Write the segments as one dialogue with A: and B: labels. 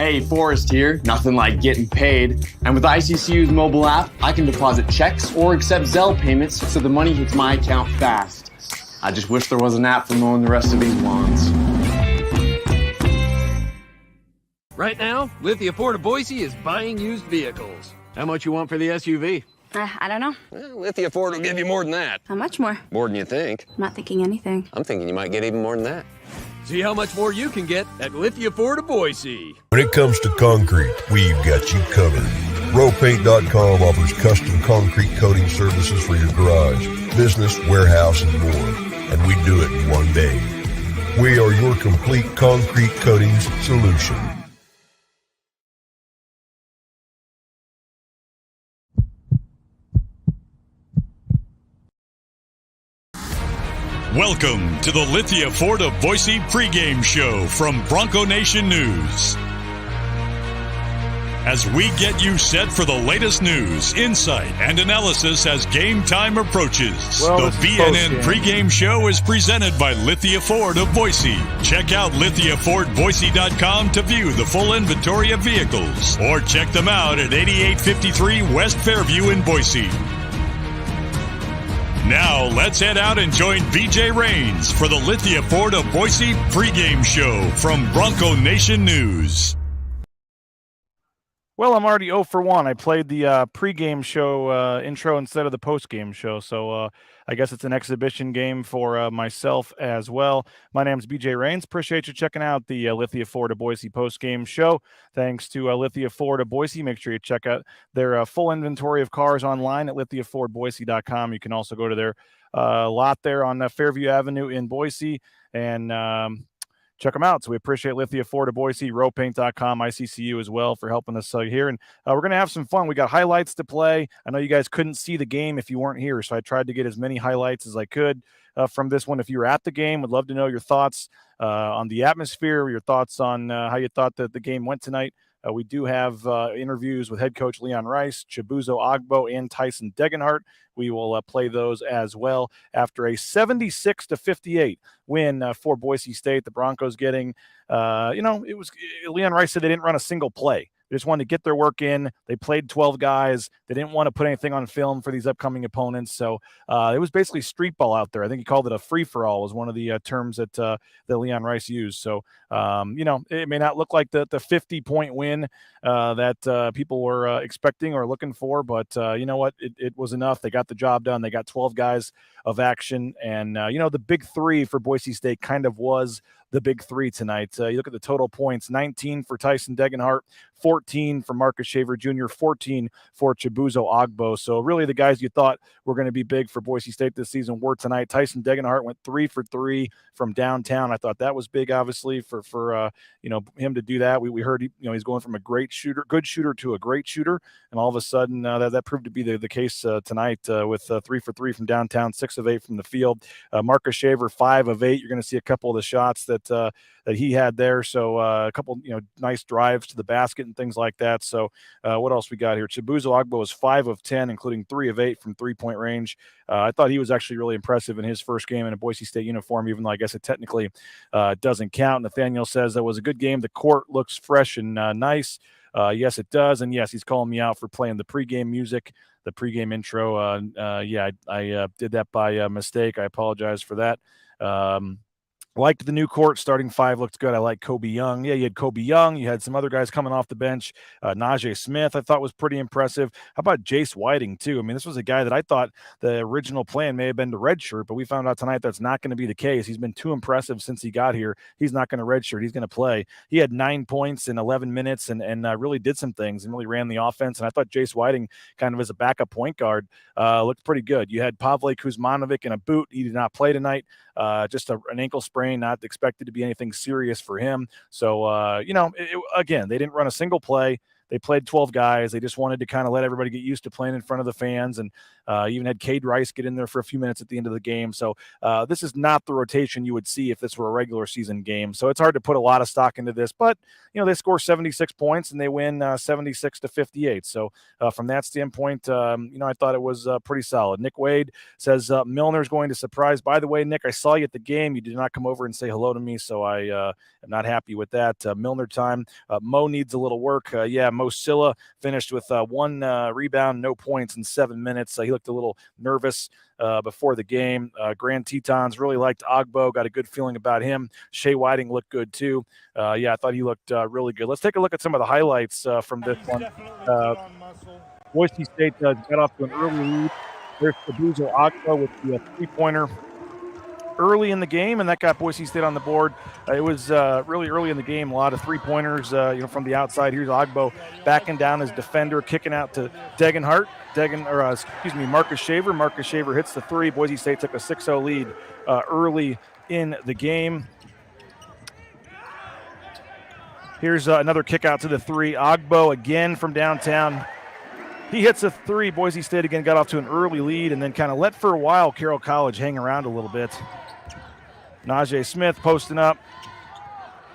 A: Hey, Forrest here. Nothing like getting paid. And with ICCU's mobile app, I can deposit checks or accept Zelle payments so the money hits my account fast. I just wish there was an app for mowing the rest of these lawns.
B: Right now, Lithia Ford of Boise is buying used vehicles. How much you want for the SUV?
C: I don't know.
B: Well, Lithia Ford will give you more than that.
C: How much more?
B: More than you think.
C: I'm not thinking anything.
B: I'm thinking you might get even more than that. See how much more you can get at Lithia Ford of Boise.
D: When it comes to concrete, we've got you covered. RowPaint.com offers custom concrete coating services for your garage, business, warehouse, and more. And we do it in one day. We are your complete concrete coatings solution.
E: Welcome to the Lithia Ford of Boise pregame show from Bronco Nation News. As we get you set for the latest news, insight, and analysis as game time approaches, the BNN pregame show is presented by Lithia Ford of Boise. Check out LithiaFordBoise.com to view the full inventory of vehicles, or check them out at 8853 West Fairview in Boise. Now, let's head out and join BJ Rains for the Lithia Ford of Boise pregame show from Bronco Nation News.
F: Well, I'm already 0 for 1. I played the pregame show intro instead of the postgame show, so I guess it's an exhibition game for myself as well. My name's BJ Rains. Appreciate you checking out the Lithia Ford of Boise postgame show. Thanks to Lithia Ford of Boise. Make sure you check out their full inventory of cars online at LithiaFordBoise.com. You can also go to their lot there on Fairview Avenue in Boise and check them out. So we appreciate Lithia Ford of Boise, RowPaint.com, ICCU as well for helping us here. And we're going to have some fun. We got highlights to play. I know you guys couldn't see the game if you weren't here, so I tried to get as many highlights as I could from this one. If you were at the game, would love to know your thoughts on the atmosphere, your thoughts on how you thought that the game went tonight. We do have interviews with head coach Leon Rice, Chibuzo Ogbo, and Tyson Degenhart. We will play those as well after a 76-58 win for Boise State. The Broncos getting, it was Leon Rice said they didn't run a single play. They just wanted to get their work in. They played 12 guys. They didn't want to put anything on film for these upcoming opponents. So it was basically street ball out there. I think he called it a free-for-all was one of the terms that Leon Rice used. So, it may not look like the 50-point win that people were expecting or looking for, but you know what? It was enough. They got the job done. They got 12 guys of action. And, the big three for Boise State kind of was the big three tonight. You look at the total points, 19 for Tyson Degenhart, 14 for Marcus Shaver Jr., 14 for Chibuzo Ogbo. So really the guys you thought were going to be big for Boise State this season were tonight. Tyson Degenhart went 3 for 3 from downtown. I thought that was big, obviously, for him to do that. We heard he's going from a good shooter to a great shooter, and all of a sudden that proved to be the case tonight with 3 for 3 from downtown, 6 of 8 from the field. Marcus Shaver 5 of 8. You're going to see a couple of the shots that he had there. So a couple nice drives to the basket and things like that. So what else we got here? Chibuzo Ogbo was 5 of 10, including 3 of 8 from 3-point range. I thought he was actually really impressive in his first game in a Boise State uniform, even though I guess it technically doesn't count. Nathaniel says that was a good game. The court looks fresh and nice. Yes, it does. And yes, he's calling me out for playing the pregame music, the pregame intro. I did that by mistake. I apologize for that. Liked the new court. Starting 5 looked good. I like Kobe Young. Yeah, you had Kobe Young. You had some other guys coming off the bench. Najee Smith, I thought, was pretty impressive. How about Jace Whiting, too? I mean, this was a guy that I thought the original plan may have been to redshirt, but we found out tonight that's not going to be the case. He's been too impressive since he got here. He's not going to redshirt. He's going to play. He had 9 points in 11 minutes and really did some things and really ran the offense. And I thought Jace Whiting, kind of as a backup point guard, looked pretty good. You had Pavle Kuzmanovic in a boot. He did not play tonight. Just an ankle sprain, not expected to be anything serious for him. So, again, they didn't run a single play. they played 12 guys. They just wanted to kind of let everybody get used to playing in front of the fans, and even had Cade Rice get in there for a few minutes at the end of the game. So this is not the rotation you would see if this were a regular season game. So it's hard to put a lot of stock into this, but they score 76 points and they win 76-58. So from that standpoint, I thought it was pretty solid. Nick Wade says Milner's going to surprise. By the way, Nick, I saw you at the game. You did not come over and say hello to me, so I am not happy with that. Milner time. Mo needs a little work. Mo Silla finished with 1 rebound, no points in 7 minutes. He looked a little nervous before the game. Grand Tetons really liked Ogbo, got a good feeling about him. Shea Whiting looked good too. I thought he looked really good. Let's take a look at some of the highlights from this one. Boise State got off to an early lead. There's Fabuzo Ogbo with the three-pointer early in the game, and that got Boise State on the board. It was really early in the game, a lot of three-pointers from the outside. Here's Ogbo backing down his defender, kicking out to Marcus Shaver. Marcus Shaver hits the three. Boise State took a 6-0 lead early in the game. Here's another kick out to the three. Ogbo again from downtown. He hits a three. Boise State again got off to an early lead and then kind of let for a while Carroll College hang around a little bit. Najee Smith posting up.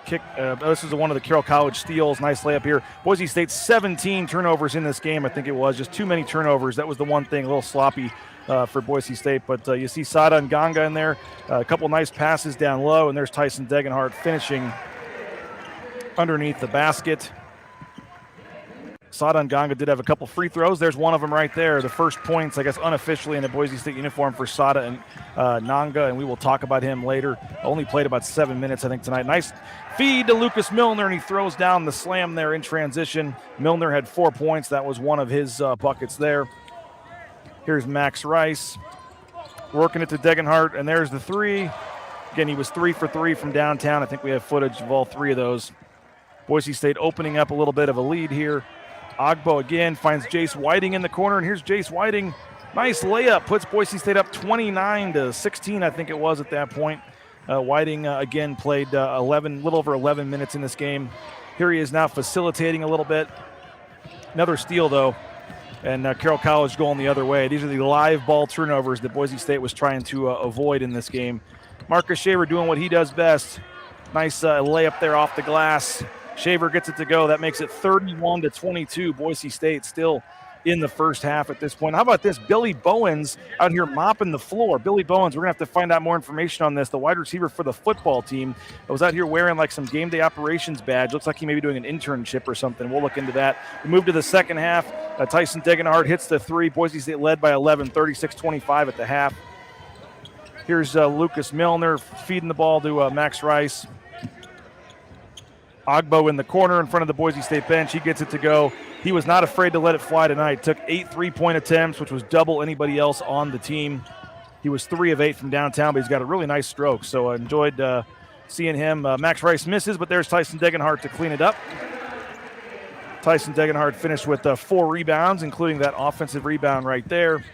F: Kick. This is one of the Carroll College steals. Nice layup here. Boise State 17 turnovers in this game. I think it was just too many turnovers. That was the one thing, a little sloppy for Boise State. But you see Sada Nganga in there. A couple nice passes down low, and there's Tyson Degenhart finishing underneath the basket. Sada Nganga did have a couple free throws. There's one of them right there. The first points, I guess, unofficially in a Boise State uniform for Sada and Nganga, and we will talk about him later. Only played about 7 minutes, I think, tonight. Nice feed to Lucas Milner, and he throws down the slam there in transition. Milner had 4 points. That was one of his buckets there. Here's Max Rice working it to Degenhart, and there's the three. Again, he was 3 for 3 from downtown. I think we have footage of all 3 of those. Boise State opening up a little bit of a lead here. Ogbo again finds Jace Whiting in the corner, and here's Jace Whiting. Nice layup, puts Boise State up 29-16, I think it was at that point. Whiting again played a little over 11 minutes in this game. Here he is now facilitating a little bit. Another steal though, and Carroll College going the other way. These are the live ball turnovers that Boise State was trying to avoid in this game. Marcus Shaver doing what he does best. Nice layup there off the glass. Shaver gets it to go. That makes it 31-22. Boise State still in the first half at this point. How about this? Billy Bowens out here mopping the floor. Billy Bowens, we're going to have to find out more information on this. The wide receiver for the football team was out here wearing like some game day operations badge. Looks like he may be doing an internship or something. We'll look into that. We move to the second half. Tyson Degenhart hits the three. Boise State led by 11, 36-25 at the half. Here's Lucas Milner feeding the ball to Max Rice. Ogbo in the corner in front of the Boise State bench. He gets it to go. He was not afraid to let it fly tonight. Took 8 3-point attempts, which was double anybody else on the team. He was 3 of 8 from downtown, but he's got a really nice stroke. So I enjoyed seeing him. Max Rice misses, but there's Tyson Degenhart to clean it up. Tyson Degenhart finished with 4 rebounds, including that offensive rebound right there.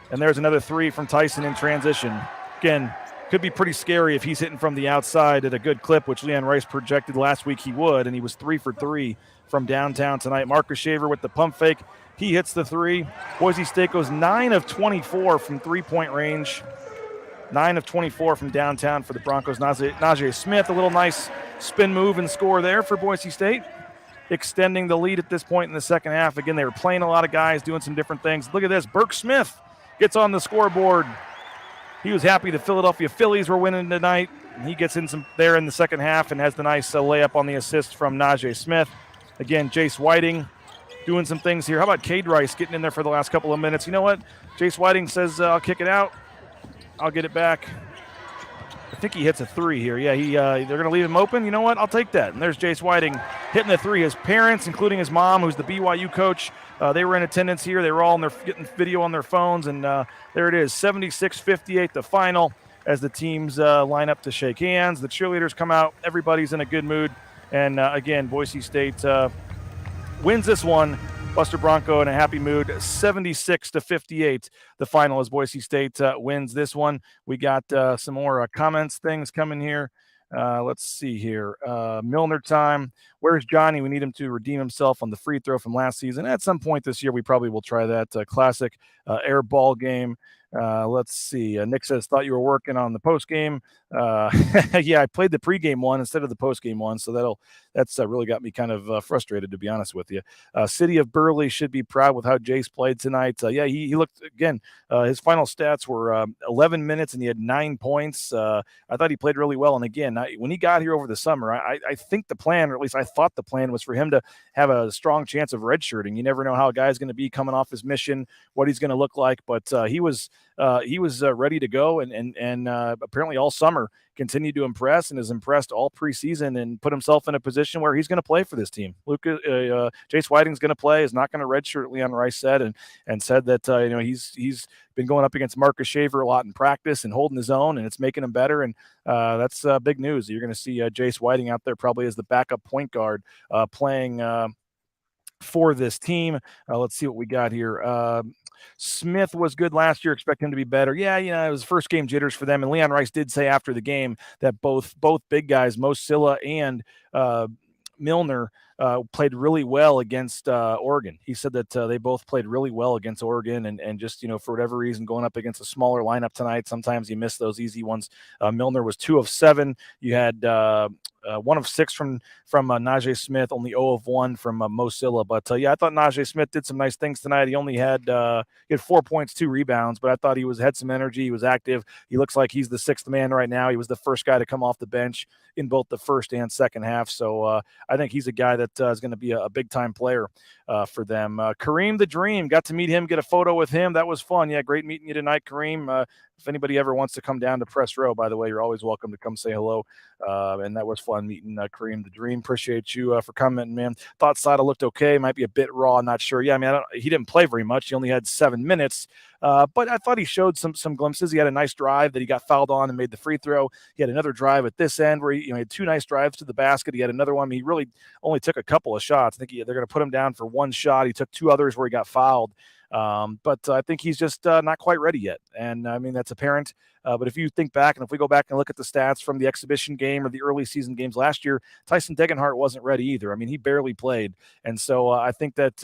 F: And there's another 3 from Tyson in transition. Again, could be pretty scary if he's hitting from the outside at a good clip, which Leon Rice projected last week he would, and he was 3 for 3 from downtown tonight. Marcus Shaver with the pump fake. He hits the 3. Boise State goes 9 of 24 from three-point range. 9 of 24 from downtown for the Broncos. Najee Smith, a little nice spin move and score there for Boise State, extending the lead at this point in the second half. Again, they were playing a lot of guys, doing some different things. Look at this. Burke Smith gets on the scoreboard. He was happy the Philadelphia Phillies were winning tonight. He gets in some there in the second half and has the nice layup on the assist from Najee Smith. Again, Jace Whiting doing some things here. How about Cade Rice getting in there for the last couple of minutes? You know what? Jace Whiting says, I'll kick it out. I'll get it back. I think he hits a 3 here. Yeah, they're going to leave him open. You know what? I'll take that. And there's Jace Whiting hitting the 3. His parents, including his mom, who's the BYU coach, they were in attendance here. They were all getting video on their phones, and there it is, 76-58, the final, as the teams line up to shake hands. The cheerleaders come out. Everybody's in a good mood. And, again, Boise State wins this one. Buster Bronco in a happy mood, 76-58. The final as Boise State wins this one. We got some more comments, things coming here. Let's see here. Milner time. Where's Johnny? We need him to redeem himself on the free throw from last season. At some point this year, we probably will try that classic air ball game. Let's see. Nick says, thought you were working on the post game. Yeah, I played the pregame one instead of the postgame one, so that's really got me kind of frustrated, to be honest with you. City of Burley should be proud with how Jace played tonight. Yeah, he looked again. His final stats were 11 minutes and he had 9 points. I thought he played really well. And again, when he got here over the summer, I think the plan, or at least I thought the plan, was for him to have a strong chance of redshirting. You never know how a guy's going to be coming off his mission, what he's going to look like, but he was ready to go, and apparently all summer continued to impress, and has impressed all preseason, and put himself in a position where he's going to play for this team. Jace Whiting's going to play, is not going to redshirt, Leon Rice said, and said that he's been going up against Marcus Shaver a lot in practice and holding his own, and it's making him better, and that's big news. You're going to see Jace Whiting out there probably as the backup point guard playing for this team. Let's see what we got here. Smith was good last year. Expect him to be better. Yeah, it was first game jitters for them. And Leon Rice did say after the game that both big guys, Mo Silla and Milner, played really well against Oregon. He said that they both played really well against Oregon, and just, for whatever reason, going up against a smaller lineup tonight, sometimes you miss those easy ones. Milner was 2 of 7. You had 1 of 6 from Najee Smith, only 0 of 1 from Mo Silla. But yeah, I thought Najee Smith did some nice things tonight. He only had 4 points, 2 rebounds, but I thought he had some energy. He was active. He looks like he's the 6th man right now. He was the first guy to come off the bench in both the first and second half. So I think he's a guy that is going to be a big time player for them. Kareem the Dream, got to meet him, get a photo with him. That was fun. Yeah, great meeting you tonight, Kareem. If anybody ever wants to come down to Press Row, by the way, you're always welcome to come say hello. And that was fun meeting Kareem the Dream. Appreciate you for commenting, man. Thought Sada looked okay. Might be a bit raw. Not sure. Yeah, I mean, he didn't play very much. He only had 7 minutes. But I thought he showed some glimpses. He had a nice drive that he got fouled on and made the free throw. He had another drive at this end where he had 2 nice drives to the basket. He had another one. He really only took a couple of shots. I think they're going to put him down for 1 shot. He took 2 others where he got fouled. But I think he's just not quite ready yet. And I mean, that's apparent. But if you think back, and if we go back and look at the stats from the exhibition game or the early season games last year, Tyson Degenhart wasn't ready either. I mean, he barely played. And so I think that,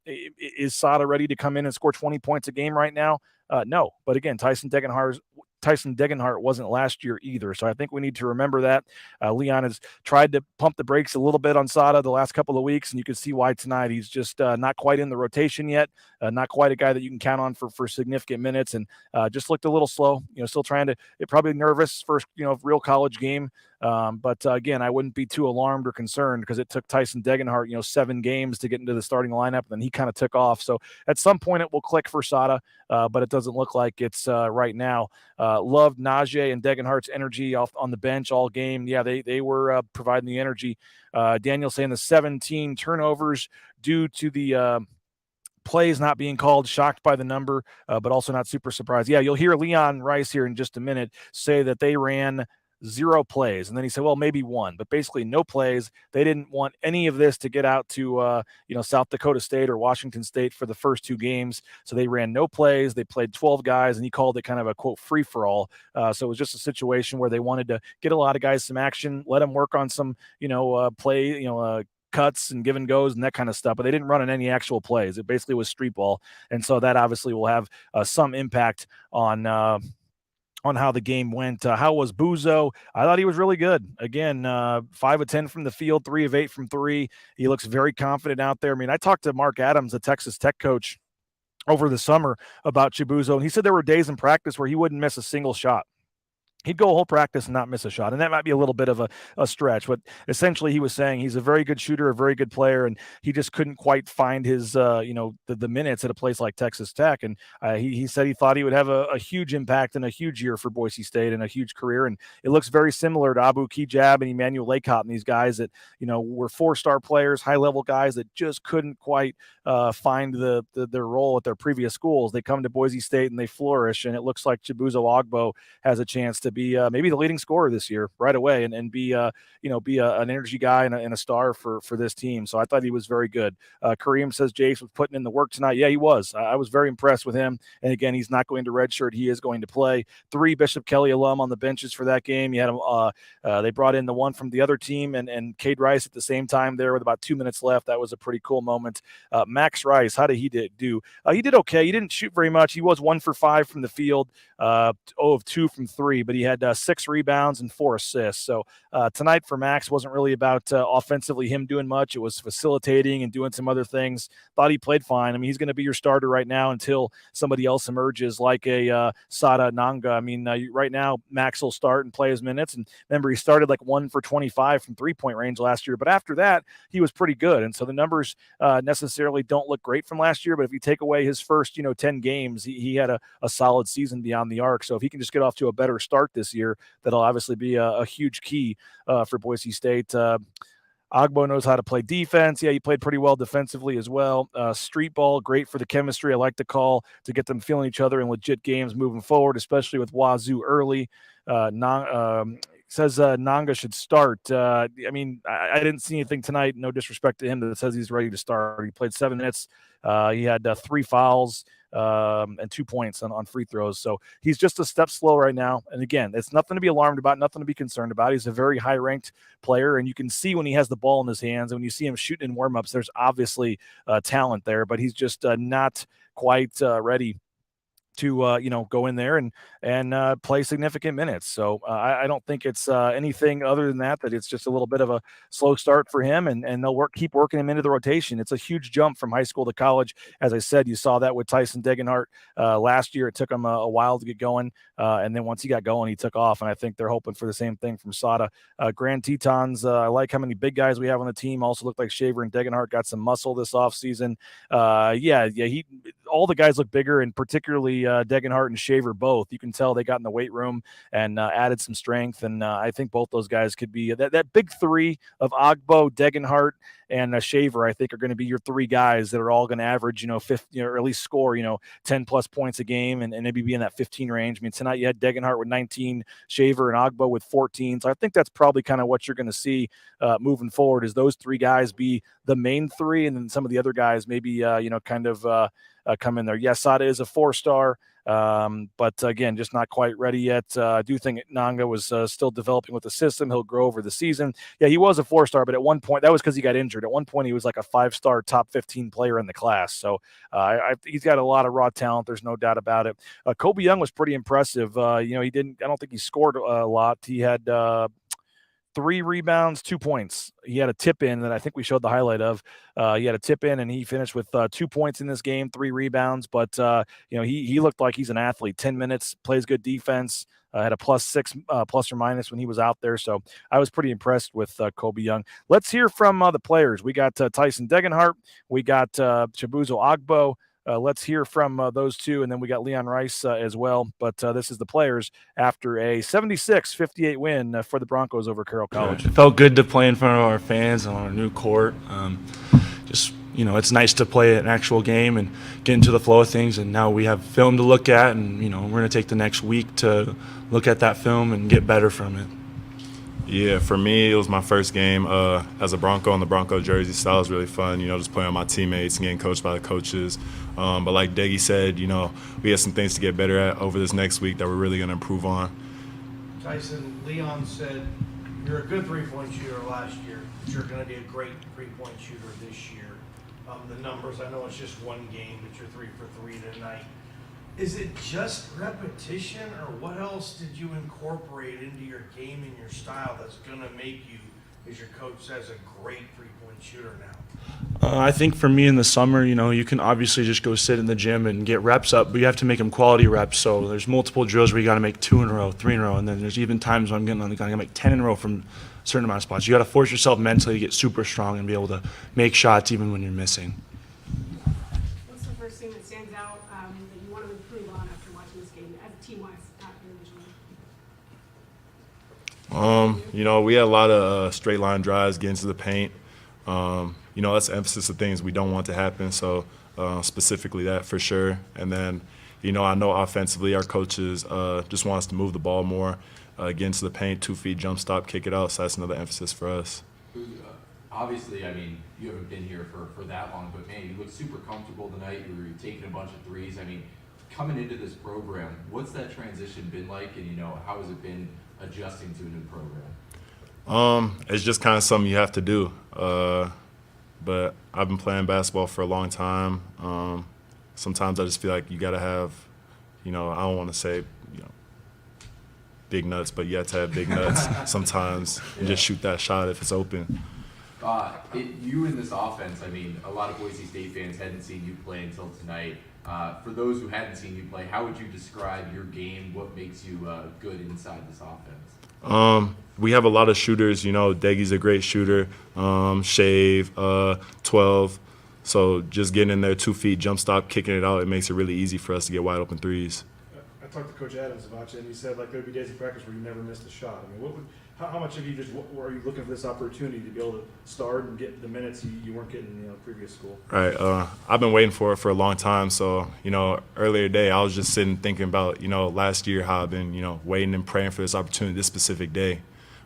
F: is Sada ready to come in and score 20 points a game right now? No. But again, Tyson Degenhart wasn't last year either. So I think we need to remember that. Leon has tried to pump the brakes a little bit on Sada the last couple of weeks, and you can see why tonight. He's just not quite in the rotation yet, not quite a guy that you can count on for significant minutes, and just looked a little slow, still trying to, probably nervous first, real college game. But again, I wouldn't be too alarmed or concerned because it took Tyson Degenhart, 7 games to get into the starting lineup, and then he kind of took off. So at some point it will click for Sada, but it doesn't look like it's right now. Loved Najee and Degenhart's energy off on the bench all game. Yeah, they were providing the energy. Daniel saying the 17 turnovers due to the plays not being called, shocked by the number, but also not super surprised. Yeah, you'll hear Leon Rice here in just a minute say that they ran 0 plays. And then he said, well, maybe 1, but basically no plays. They didn't want any of this to get out to, South Dakota State or Washington State for the first 2 games. So they ran no plays. They played 12 guys, and he called it kind of a, quote, free-for-all. So it was just a situation where they wanted to get a lot of guys some action, let them work on some, cuts and give and goes and that kind of stuff, but they didn't run on any actual plays. It basically was street ball. And so that obviously will have some impact on how the game went. How was Buzo? I thought he was really good. Again, 5 of 10 from the field, 3 of 8 from 3. He looks very confident out there. I mean, I talked to Mark Adams, the Texas Tech coach, over the summer about Chibuzo, and he said there were days in practice where he wouldn't miss a single shot. He'd go a whole practice and not miss a shot. And that might be a little bit of a stretch, but essentially he was saying he's a very good shooter, a very good player, and he just couldn't quite find his, the minutes at a place like Texas Tech. And he said he thought he would have a huge impact and a huge year for Boise State and a huge career. And it looks very similar to Abu Kijab and Emmanuel Laycott and these guys that, were 4-star players, high-level guys that just couldn't quite find their role at their previous schools. They come to Boise State and they flourish, and it looks like Chibuzo Ogbo has a chance to to be maybe the leading scorer this year right away and be an energy guy and a star for this team. So I thought he was very good. Kareem says Jace was putting in the work tonight. Yeah, he was. I was very impressed with him. And again, he's not going to redshirt. He is going to play. 3 Bishop Kelly alum on the benches for that game. You had him. They brought in the one from the other team and Cade Rice at the same time there with about 2 minutes left. That was a pretty cool moment. Max Rice, how did he do? He did okay. He didn't shoot very much. He was 1 for 5 from the field, 0 of 2 from 3, but he had 6 rebounds and 4 assists. So tonight for Max wasn't really about offensively him doing much. It was facilitating and doing some other things. Thought he played fine. I mean, he's going to be your starter right now until somebody else emerges like a Sada Nanga. I mean, right now Max will start and play his minutes. And remember, he started like 1 for 25 from 3-point range last year. But after that, he was pretty good. And so the numbers necessarily don't look great from last year. But if you take away his first, 10 games, he had a solid season beyond the arc. So if he can just get off to a better start this year, that'll obviously be a huge key for Boise State. Agbo knows how to play defense. Yeah, he played pretty well defensively as well. Street ball, great for the chemistry. I like the call to get them feeling each other in legit games moving forward, especially with Wazoo early. Says Nanga should start. I mean, I didn't see anything tonight. No disrespect to him that says he's ready to start. He played 7 minutes. He had 3 fouls and 2 points on free throws. So he's just a step slow right now. And again, it's nothing to be alarmed about, nothing to be concerned about. He's a very high-ranked player, and you can see when he has the ball in his hands and when you see him shooting in warm-ups, there's obviously talent there, but he's just not quite ready to go in there and play significant minutes. So I don't think it's anything other than that it's just a little bit of a slow start for him, and they'll keep working him into the rotation. It's a huge jump from high school to college. As I said, you saw that with Tyson Degenhart last year. It took him a while to get going, and then once he got going, he took off, and I think they're hoping for the same thing from Sada. Grand Tetons, I like how many big guys we have on the team. Also look like Shaver and Degenhart got some muscle this offseason. All the guys look bigger, and particularly Degenhart and Shaver both. You can tell they got in the weight room and added some strength, and I think both those guys could be that big 3 of Agbo, Degenhart, and Shaver. I think are going to be your 3 guys that are all going to average, 50, or at least score, 10 plus points a game, and maybe be in that 15 range. I mean, tonight you had Degenhart with 19, Shaver and Agbo with 14. So I think that's probably kind of what you're going to see moving forward. Is those 3 guys be the main 3, and then some of the other guys maybe come in there. Yes, Sada is a 4-star. But again, just not quite ready yet. I do think Nanga was still developing with the system. He'll grow over the season. Yeah, he was a 4-star, but at one point, that was because he got injured. At one point, he was like a 5-star top 15 player in the class. So he's got a lot of raw talent. There's no doubt about it. Kobe Young was pretty impressive. I don't think he scored a lot. He had 3 rebounds, 2 points. He had a tip in that I think we showed the highlight of. He had a tip in, and he finished with 2 points in this game, 3 rebounds. But, he looked like he's an athlete. 10 minutes, plays good defense, had a +6 plus or minus when he was out there. So I was pretty impressed with Kobe Young. Let's hear from the players. We got Tyson Degenhart. We got Chibuzo Agbo. Let's hear from those 2, and then we got Leon Rice as well. But this is the players after a 76-58 win for the Broncos over Carroll College.
G: It felt good to play in front of our fans on our new court. It's nice to play an actual game and get into the flow of things. And now we have film to look at, and, we're going to take the next week to look at that film and get better from it.
H: Yeah, for me, it was my first game as a Bronco in the Bronco jersey, so that was really fun, just playing with my teammates and getting coached by the coaches. But like Deggy said, we have some things to get better at over this next week that we're really going to improve on.
I: Tyson, Leon said you're a good three-point shooter last year, but you're going to be a great three-point shooter this year. The numbers, I know it's just one game, but you're 3 for 3 tonight. Is it just repetition, or what else did you incorporate into your game and your style that's going to make you, as your coach says, a great three-point shooter now?
G: I think for me in the summer, you can obviously just go sit in the gym and get reps up, but you have to make them quality reps. So there's multiple drills where you got to make 2 in a row, 3 in a row, and then there's even times when I'm going to make 10 in a row from a certain amount of spots. You got to force yourself mentally to get super strong and be able to make shots even when you're missing.
J: What's the first thing that stands out that you want to improve on after watching this game, as team-wise, not individually?
H: We had a lot of straight line drives, getting to the paint. That's the emphasis of things we don't want to happen. So specifically that for sure. And then, I know offensively our coaches just want us to move the ball more, get into the paint, 2 feet, jump stop, kick it out. So that's another emphasis for us.
K: Obviously, I mean, you haven't been here for that long, but man, you look super comfortable tonight. You were taking a bunch of threes. I mean, coming into this program, what's that transition been like, and how has it been adjusting to a new program?
H: It's just kind of something you have to do. But I've been playing basketball for a long time. Sometimes I just feel like you got to have, I don't want to say, big nuts, but you have to have big nuts sometimes and just shoot that shot if it's open.
K: You in this offense, I mean, a lot of Boise State fans hadn't seen you play until tonight. For those who hadn't seen you play, how would you describe your game? What makes you good inside this offense?
H: We have a lot of shooters. Deggy's a great shooter. Shave, 12. So just getting in there, 2 feet, jump stop, kicking it out, it makes it really easy for us to get wide open threes.
F: I talked to Coach Adams about you, and he said there'd be days of practice where you never missed a shot. I mean, how much of you are you looking for this opportunity to be able to start and get the minutes you weren't getting in previous school?
H: Right. I've been waiting for it for a long time. So earlier today I was just sitting thinking about last year how I've been waiting and praying for this opportunity, this specific day,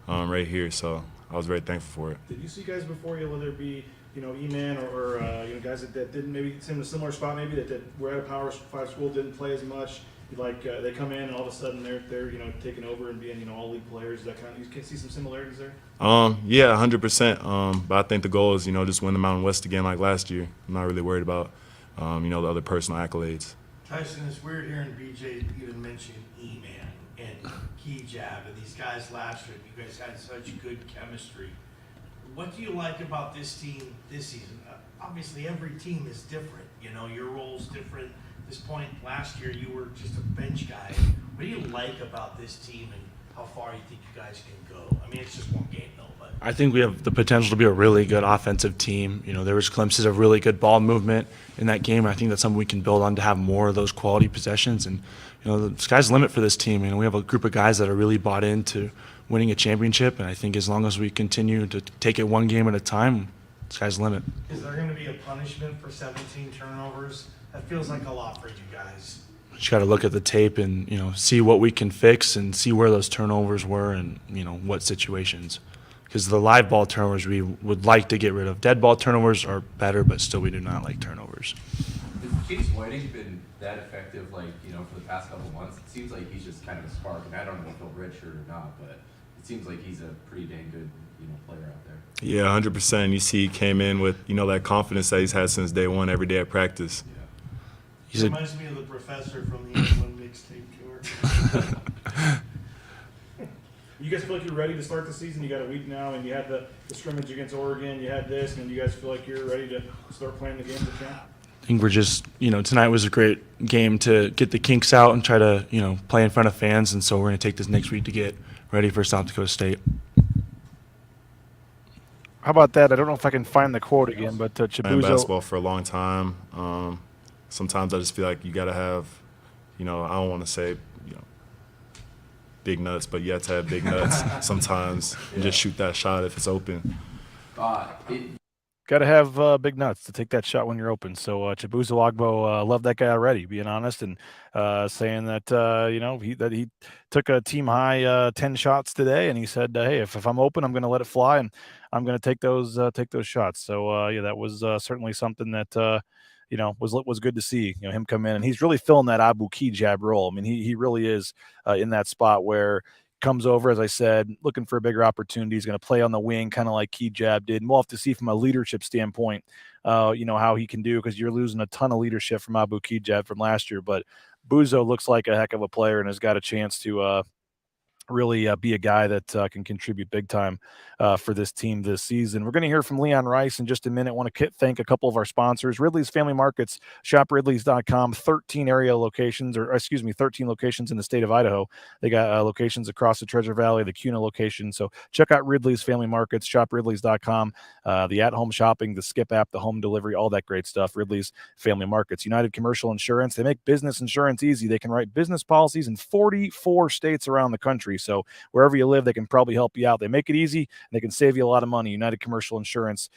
H: right here. So I was very thankful for it.
F: Did you see guys before you, whether it be E-Man or guys that didn't maybe seem in a similar spot, maybe that were at a Power 5 school, didn't play as much? They come in and all of a sudden they're taking over and being all league players. That kind of, you can see some similarities there.
H: Yeah, 100%. But I think the goal is just win the Mountain West again like last year. I'm not really worried about the other personal accolades.
I: Tyson, it's weird hearing BJ even mention E-Man and Key Jab and these guys last year. You guys had such good chemistry. What do you like about this team this season? Obviously, every team is different. Your role's different. At this point last year, you were just a bench guy. What do you like about this team and how far you think you guys can go? I mean, it's just one game, though. But
G: I think we have the potential to be a really good offensive team. There was glimpses of really good ball movement in that game, and I think that's something we can build on to have more of those quality possessions. And the sky's the limit for this team. We have a group of guys that are really bought into winning a championship, and I think as long as we continue to take it one game at a time, the sky's the limit.
I: Is there going to be a punishment for 17 turnovers? That feels like a lot for you guys.
G: You just got to look at the tape and see what we can fix and see where those turnovers were and what situations. Because the live ball turnovers we would like to get rid of. Dead ball turnovers are better, but still we do not like turnovers.
K: Has Chase Whiting been that effective, for the past couple months? It seems like he's just kind of a spark, and I don't know if he'll redshirt or not, but it seems like he's a pretty dang good player out there.
H: Yeah, 100%. You see he came in with that confidence that he's had since day one, every day at practice.
I: Yeah. He reminds me of the professor from the England mixtape tour.
F: You guys feel like you're ready to start the season? You got a week now, and you had the scrimmage against Oregon. You had this, and you guys feel like you're ready to start playing the games of champ?
G: I think we're just, tonight was a great game to get the kinks out and try to, play in front of fans. And so we're going to take this next week to get ready for South Dakota State.
F: How about that? I don't know if I can find the quote again, but
H: Playing
F: Chibuzo.
H: basketball for a long time. Sometimes I just feel like you got to have, I don't want to say, big nuts, but you have to have big nuts sometimes and just shoot that shot if it's open.
F: Got to have big nuts to take that shot when you're open. So Chibuzo Agbo loved that guy already, being honest, and saying that he took a team high 10 shots today, and he said, "Hey, if I'm open, I'm going to let it fly, and I'm going to take those shots." So that was certainly something that was good to see. Him come in, and he's really filling that Abu Key jab role. I mean, he really is in that spot where comes over, as I said, looking for a bigger opportunity. He's going to play on the wing, kind of like Key Jab did. And we'll have to see from a leadership standpoint, how he can do, because you're losing a ton of leadership from Abu Key Jab from last year. But Buzo looks like a heck of a player and has got a chance to really be a guy that can contribute big time for this team this season. We're going to hear from Leon Rice in just a minute. I want to thank a couple of our sponsors. Ridley's Family Markets, shopridleys.com, 13 locations in the state of Idaho. They got locations across the Treasure Valley, the Kuna location. So check out Ridley's Family Markets, shopridleys.com, the at-home shopping, the Skip app, the home delivery, all that great stuff. Ridley's Family Markets. United Commercial Insurance, they make business insurance easy. They can write business policies in 44 states around the country. So wherever you live, they can probably help you out. They make it easy, and they can save you a lot of money. United Commercial Insurance.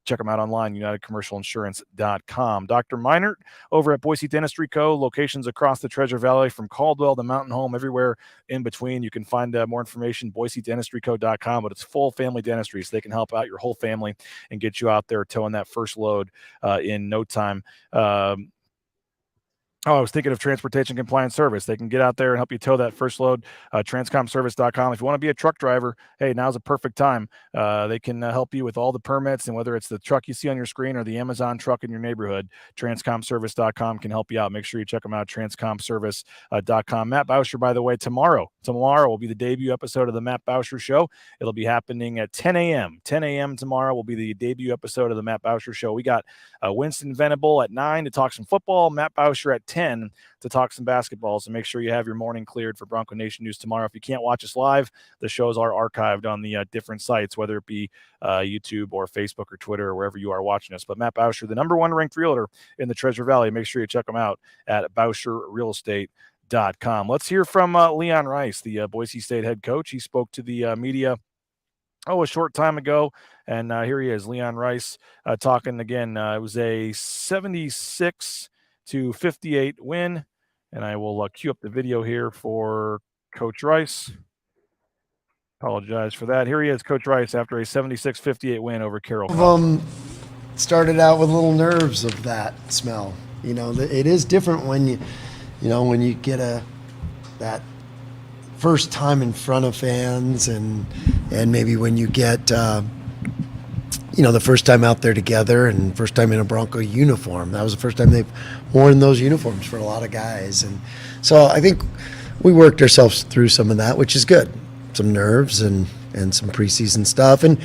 F: Check them out online, UnitedCommercialInsurance.com. Dr. Meinert over at Boise Dentistry Co., locations across the Treasure Valley from Caldwell to Mountain Home, everywhere in between. You can find more information, BoiseDentistryCo.com, but it's full family dentistry, so they can help out your whole family and get you out there towing that first load in no time. I was thinking of Transportation Compliance Service. They can get out there and help you tow that first load. Transcomservice.com. If you want to be a truck driver, hey, now's a perfect time. They can help you with all the permits, and whether it's the truck you see on your screen or the Amazon truck in your neighborhood, Transcomservice.com can help you out. Make sure you check them out, Transcomservice.com. Matt Bauscher, by the way, tomorrow will be the debut episode of the Matt Bauscher Show. It'll be happening at 10 a.m. 10 a.m. tomorrow will be the debut episode of the Matt Bauscher Show. We got Winston Venable at 9 to talk some football, Matt Bauscher at 10 to talk some basketball. So make sure you have your morning cleared for Bronco Nation News tomorrow. If you can't watch us live, the shows are archived on the different sites, whether it be YouTube or Facebook or Twitter or wherever you are watching us. But Matt Bauscher, the number one ranked realtor in the Treasure Valley, make sure you check him out at BauscherRealEstate.com. Let's hear from Leon Rice, the Boise State head coach. He spoke to the media a short time ago, and here he is, Leon Rice, talking again. It was a 76-58 win, and I will cue up the video here for Coach Rice. Apologize for that. Here he is, Coach Rice, after a 76-58 win over Carroll College.
L: Started out with little nerves of that smell. It is different when you get that first time in front of fans, and maybe when you get the first time out there together and first time in a Bronco uniform. That was the first time they've worn those uniforms for a lot of guys, and so I think we worked ourselves through some of that, which is good. Some nerves and some preseason stuff, and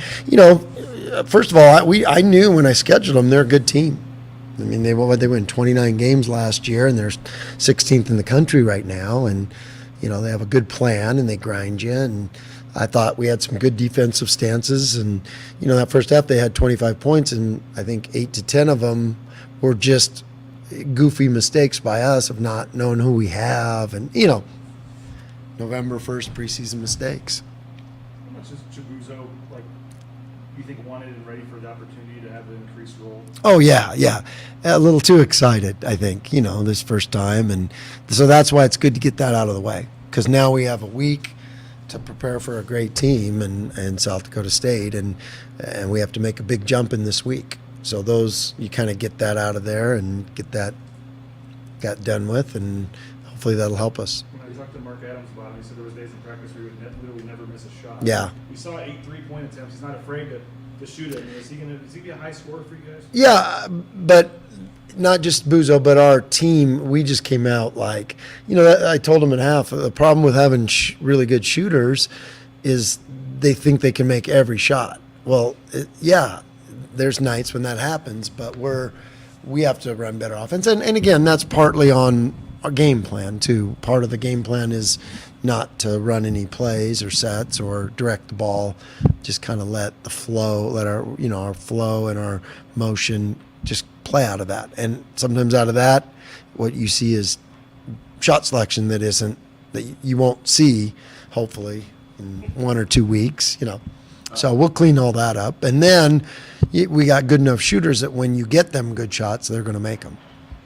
L: first of all, I knew when I scheduled them they're a good team. I mean, they win 29 games last year, and they're 16th in the country right now, and they have a good plan and they grind you. And I thought we had some good defensive stances, and that first half they had 25 points, and I think 8 to 10 of them were just goofy mistakes by us of not knowing who we have, and November 1st preseason mistakes.
F: How much is Chibuzo, you think, wanted and ready for the opportunity to have an increased role?
L: Oh, yeah. A little too excited, I think, this first time. And so that's why it's good to get that out of the way, because now we have a week to prepare for a great team and South Dakota State, and we have to make a big jump in this week. So you kind of get that out of there and get that got done with, and hopefully that'll help us.
F: When I talked to Mark Adams about it, he said there was days in practice where he would literally never miss a shot.
L: Yeah.
F: We saw 8 3-point attempts. He's not afraid to shoot it. Is he be a high scorer for you guys?
L: Yeah, but not just Buzo, but our team, we just came out I told him at half, the problem with having really good shooters is they think they can make every shot. Well, there's nights when that happens, but we have to run better offense. And again, that's partly on our game plan too. Part of the game plan is not to run any plays or sets or direct the ball, just kind of let our flow and our motion just play out of that. And sometimes out of that, what you see is shot selection that you won't see, hopefully, in 1 or 2 weeks, So we'll clean all that up. And then we got good enough shooters that when you get them good shots, they're going to make them.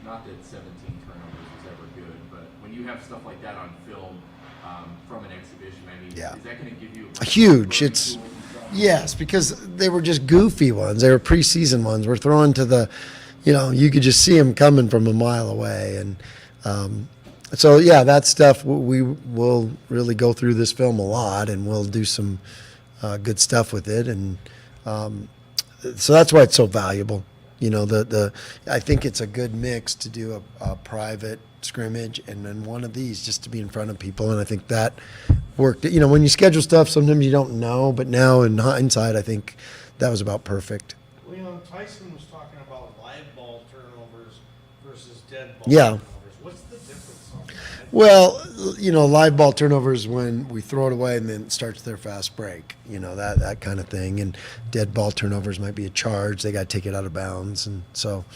K: Not that 17 turnovers is ever good, but when you have stuff like that on film from an exhibition, is that going to give you
L: a huge? Yes, because they were just goofy ones. They were preseason ones. We're throwing to the, you could just see them coming from a mile away. And so, that stuff, we will really go through this film a lot, and we'll do some good stuff with it. And so that's why it's so valuable. I think it's a good mix to do a private scrimmage and then one of these just to be in front of people, and I think that worked. When you schedule stuff, sometimes you don't know, but now in hindsight, I think that was about perfect.
I: Leon, Tyson was talking about live ball turnovers versus dead ball
L: Yeah.
I: turnovers. What's the difference on that?
L: Well, live ball turnovers when we throw it away and then it starts their fast break, that kind of thing. And dead ball turnovers might be a charge. They got to take it out of bounds. And so,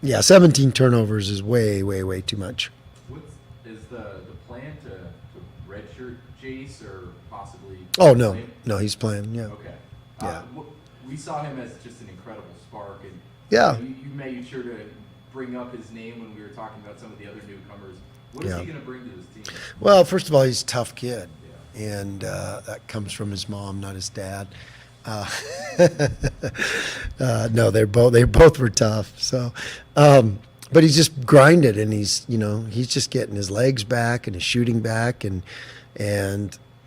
L: 17 turnovers is way, way, way too much.
K: Is the plan to redshirt Jace or possibly?
L: Oh, no, he's playing, yeah.
K: Okay.
L: Yeah.
K: we saw him as just an incredible spark, and
L: Yeah.
K: you made sure to bring up his name when we were talking about some of the other newcomers. What is he going to bring to this team?
L: Well, first of all, he's a tough kid, and that comes from his mom, not his dad. No, they both were tough. So, but he's just grinded, and he's just getting his legs back and his shooting back, and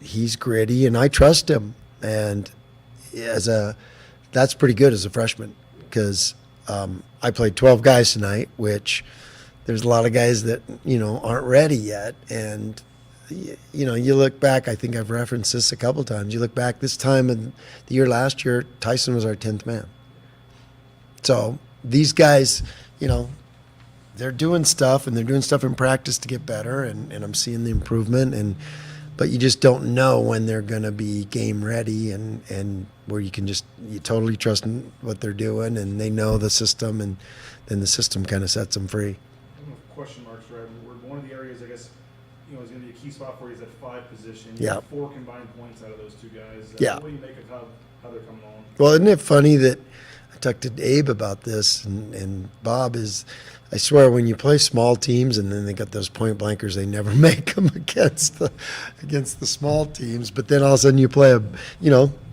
L: he's gritty, and I trust him. And that's pretty good as a freshman, because I played 12 guys tonight, which there's a lot of guys that aren't ready yet, and you look back, I think I've referenced this a couple times. You look back this time of the year last year, Tyson was our 10th man. So these guys, they're doing stuff, and they're doing stuff in practice to get better, and I'm seeing the improvement, but you just don't know when they're going to be game ready, and where you totally trust in what they're doing, and they know the system, and then the system kind of sets them free.
F: Question marks, right? One of the areas, I guess, is going to be a key spot for you is at 5 position.
L: Yeah.
F: 4 combined points out of those 2 guys.
L: Yeah.
F: What do you make of how they're coming along?
L: Well, isn't it funny that I talked to Abe about this, and Bob is, I swear, when you play small teams and then they got those point blankers, they never make them against the small teams. But then all of a sudden you play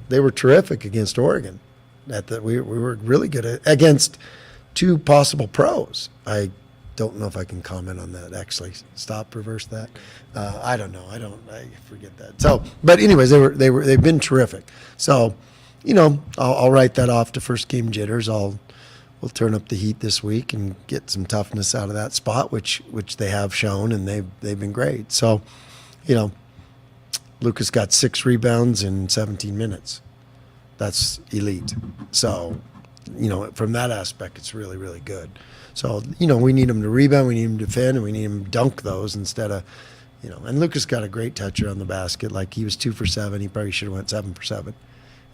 L: they were terrific against Oregon. We were really good against 2 possible pros. I don't know if I can comment on that. Actually, reverse that. I don't know. I forget that. So, but anyways, they've been terrific. So, I'll write that off to first game jitters. We'll turn up the heat this week and get some toughness out of that spot, which they have shown, and they've been great. So, Lucas got 6 rebounds in 17 minutes. That's elite. So, from that aspect, it's really, really good. So, we need him to rebound, we need him to defend, and we need him to dunk those instead of, and Lucas got a great toucher on the basket. Like, he was 2 for 7. He probably should have went 7 for 7.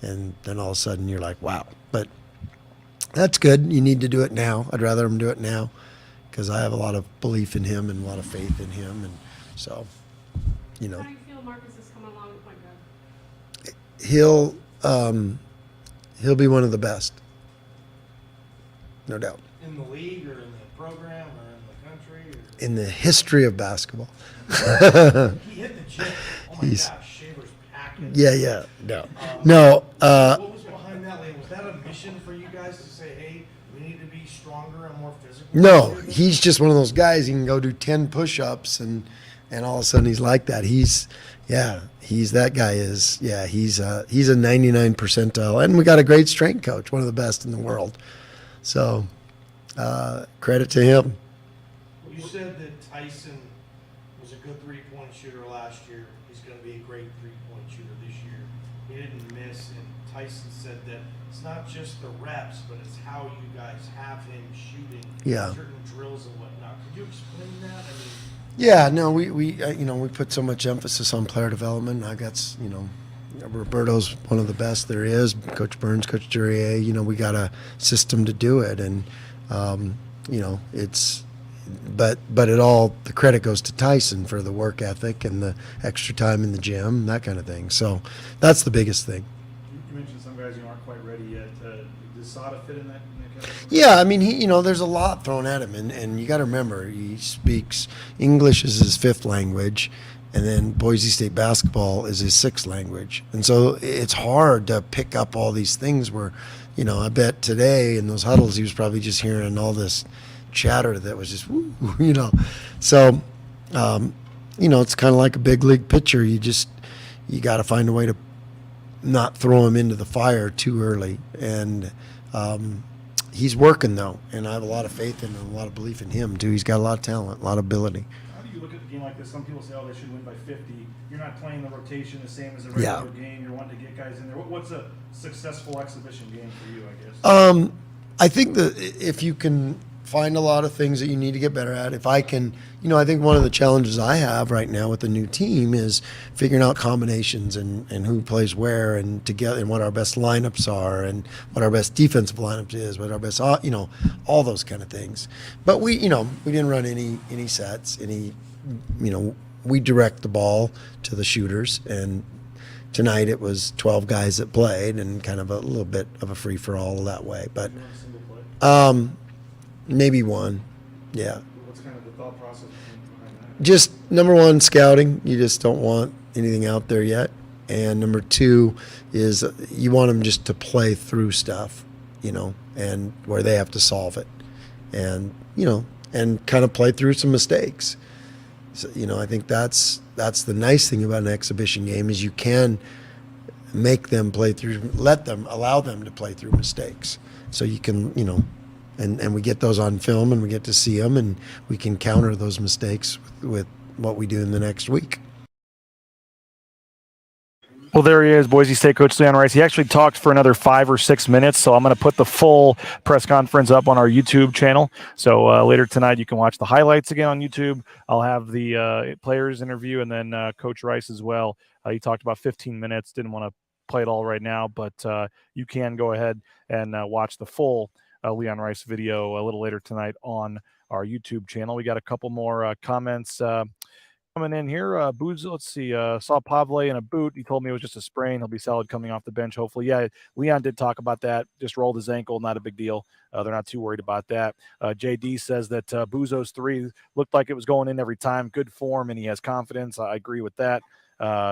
L: And then all of a sudden you're like, wow. But that's good. You need to do it now. I'd rather him do it now, because I have a lot of belief in him and a lot of faith in him. And so,
J: How do you feel Marcus is coming along at point guard?
L: he'll be one of the best. No doubt.
I: In the league or in the program or in the country? Or?
L: In the history of basketball.
I: He hit the gym. Oh my gosh, Shaver's packing.
L: Yeah. No.
I: What was behind that, Liam? Was that a mission for you guys to say, hey, we need to be stronger and more physical?
L: No, he's just one of those guys. He can go do 10 push-ups, and all of a sudden he's like that. He's that guy is, he's a 99 percentile. And we got a great strength coach, one of the best in the world. So, credit to him.
I: You said that Tyson was a good three-point shooter last year. He's going to be a great three-point shooter this year. He didn't miss, and Tyson said that it's not just the reps, but it's how you guys have him shooting certain drills and whatnot. Could you explain that?
L: Yeah, no, we put so much emphasis on player development. I got, Roberto's one of the best there is. Coach Burns, Coach Duryea, we got a system to do it, and it's, but it all, the credit goes to Tyson for the work ethic and the extra time in the gym, that kind of thing. So that's the biggest thing.
F: You mentioned some guys aren't quite ready yet. Does Sada fit in that category?
L: Yeah, I mean, he, there's a lot thrown at him, and you got to remember, he speaks English as his 5th language, and then Boise State basketball is his 6th language, and so it's hard to pick up all these things. Where, I bet today in those huddles he was probably just hearing all this chatter that was just woo, So, it's kind of like a big league pitcher. You got to find a way to not throw him into the fire too early, and he's working though, and I have a lot of faith in him and a lot of belief in him too. He's got a lot of talent, a lot of ability.
F: How do you look at the game like this? Some people say, they should win by 50. You're not playing the rotation the same as a regular game. You're wanting to get guys in there. What's a successful exhibition game for you, I guess?
L: I think that if you can find a lot of things that you need to get better at. If I can, I think one of the challenges I have right now with the new team is figuring out combinations and who plays where and together, and what our best lineups are, and what our best defensive lineups is, what our best, all those kind of things. But we didn't run any sets, we direct the ball to the shooters, and Tonight it was 12 guys that played and kind of a little bit of a free-for-all that way. But maybe one, yeah.
G: What's kind of the thought process behind that?
L: Just number one, scouting. You just don't want anything out there yet. And number two is you want them just to play through stuff, and where they have to solve it. And, and kind of play through some mistakes. So, I think that's the nice thing about an exhibition game is you can make them play through, allow them to play through mistakes. So you can, and we get those on film and we get to see them and we can counter those mistakes with what we do in the next week.
F: Well, there he is, Boise State coach Leon Rice. He actually talked for another 5 or 6 minutes, so I'm going to put the full press conference up on our YouTube channel. So later tonight, you can watch the highlights again on YouTube. I'll have the players interview and then Coach Rice as well. He talked about 15 minutes. Didn't want to play it all right now, but you can go ahead and watch the full Leon Rice video a little later tonight on our YouTube channel. We got a couple more comments coming in here. Booze, let's see. Saw Pavle in a boot. He told me it was just a sprain. He'll be solid coming off the bench, hopefully. Yeah, Leon did talk about that. Just rolled his ankle. Not a big deal. They're not too worried about that. JD says that Buzo's 3 looked like it was going in every time. Good form, and he has confidence. I agree with that.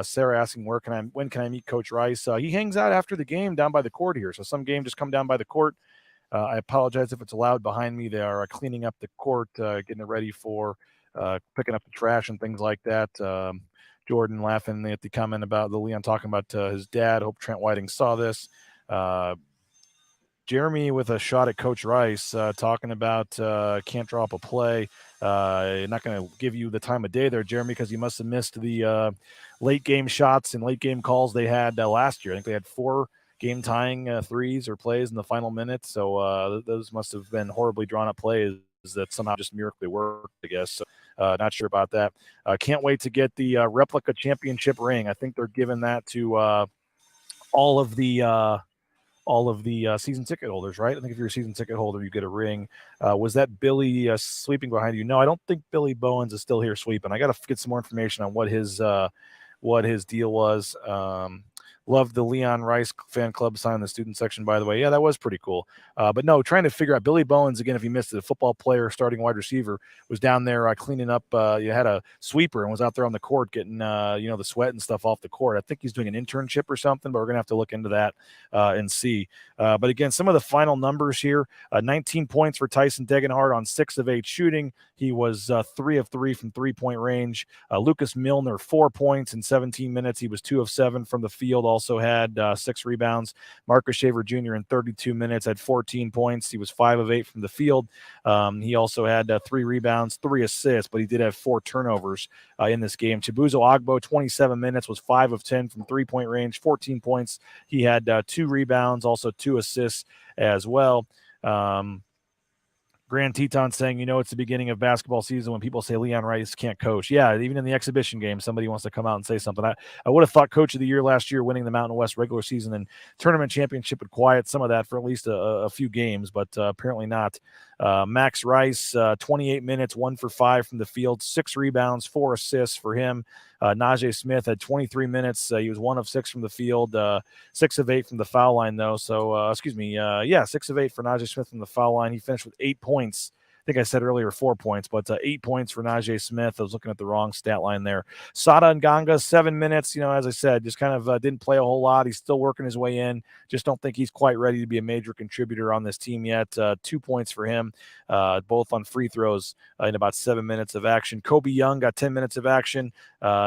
F: Sarah asking when can I meet Coach Rice? He hangs out after the game down by the court here. So some game just come down by the court. I apologize if it's loud behind me. They are cleaning up the court, getting it ready for picking up the trash and things like that. Jordan laughing at the comment about the Leon talking about his dad. Hope Trent Whiting saw this. Jeremy with a shot at Coach Rice, talking about can't draw up a play. Not going to give you the time of day there, Jeremy, because you must have missed the late game shots and late game calls they had last year. I think they had 4 game tying threes or plays in the final minute. So those must have been horribly drawn up plays that somehow just miraculously worked, I guess. So, not sure about that. Can't wait to get the replica championship ring. I think they're giving that to all of the season ticket holders, right? I think if you're a season ticket holder, you get a ring. Was that Billy sweeping behind you? No, I don't think Billy Bowens is still here sweeping. I got to get some more information on what his deal was. Loved the Leon Rice fan club sign in the student section, by the way. Yeah, that was pretty cool. But no, trying to figure out Billy Bowens, again, if you missed it, a football player, starting wide receiver, was down there cleaning up. You had a sweeper and was out there on the court getting, the sweat and stuff off the court. I think he's doing an internship or something, but we're going to have to look into that and see. But again, some of the final numbers here, 19 points for Tyson Degenhardt on 6 of 8 shooting. He was 3 of 3 from three-point range. Lucas Milner, 4 points in 17 minutes. He was 2 of 7 from the field. Also had 6 rebounds. Marcus Shaver Jr. in 32 minutes had 14 points. He was 5 of 8 from the field. He also had 3 rebounds, 3 assists, but he did have 4 turnovers in this game. Chibuzo Agbo, 27 minutes, was 5 of 10 from three-point range, 14 points. He had 2 rebounds, also 2 assists as well. Grand Teton saying, it's the beginning of basketball season when people say Leon Rice can't coach. Yeah, even in the exhibition game, somebody wants to come out and say something. I would have thought coach of the year last year, winning the Mountain West regular season and tournament championship would quiet some of that for at least a few games, but apparently not. Max Rice, 28 minutes, 1 for 5 from the field, 6 rebounds, 4 assists for him. Najee Smith had 23 minutes. He was 1 of 6 from the field, 6 of 8 from the foul line, though. So, 6 of 8 for Najee Smith from the foul line. He finished with 8 points. I think I said earlier 4 points, but 8 points for Najee Smith. I was looking at the wrong stat line there. Sada Nganga, 7 minutes. As I said, just kind of didn't play a whole lot. He's still working his way in. Just don't think he's quite ready to be a major contributor on this team yet. 2 points for him, both on free throws in about 7 minutes of action. Kobe Young got 10 minutes of action.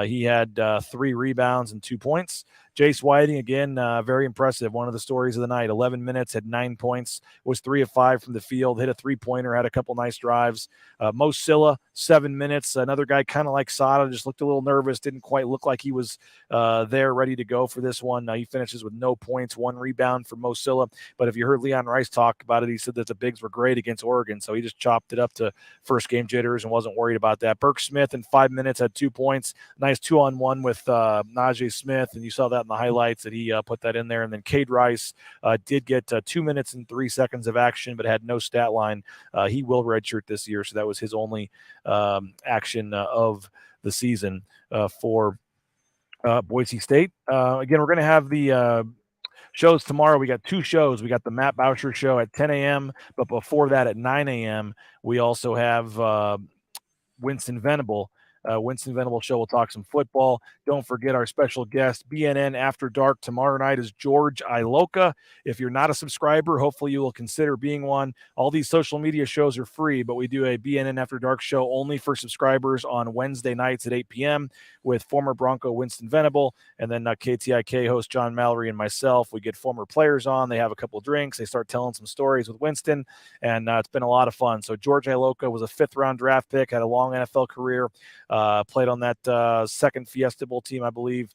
F: He had 3 rebounds and 2 points. Jace Whiting, again, very impressive. One of the stories of the night, 11 minutes, had 9 points, was 3 of 5 from the field, hit a three-pointer, had a couple nice drives. Mo Silla, 7 minutes. Another guy kind of like Sada, just looked a little nervous, didn't quite look like he was there ready to go for this one. He finishes with no points, 1 rebound for Mo Silla. But if you heard Leon Rice talk about it, he said that the bigs were great against Oregon, so he just chopped it up to first game jitters and wasn't worried about that. Burke Smith in 5 minutes had 2 points. Nice 2-on-1 with Najee Smith, and you saw that in the highlights that he put that in there. And then Cade Rice did get 2 minutes and 3 seconds of action, but had no stat line. He will redshirt this year, so that was his only action of the season for Boise State. Again, we're going to have the shows tomorrow. We got 2 shows. We got the Matt Boucher show at 10 a.m., but before that at 9 a.m., we also have Winston Venable. Winston Venable show will talk some football. Don't forget our special guest, BNN After Dark. Tomorrow night is George Iloka. If you're not a subscriber, hopefully you will consider being one. All these social media shows are free, but we do a BNN After Dark show only for subscribers on Wednesday nights at 8 p.m. with former Bronco Winston Venable, and then KTIK host John Mallory and myself. We get former players on. They have a couple drinks. They start telling some stories with Winston, and it's been a lot of fun. So George Iloka was a 5th-round draft pick, had a long NFL career, played on that second Fiesta Bowl team, I believe.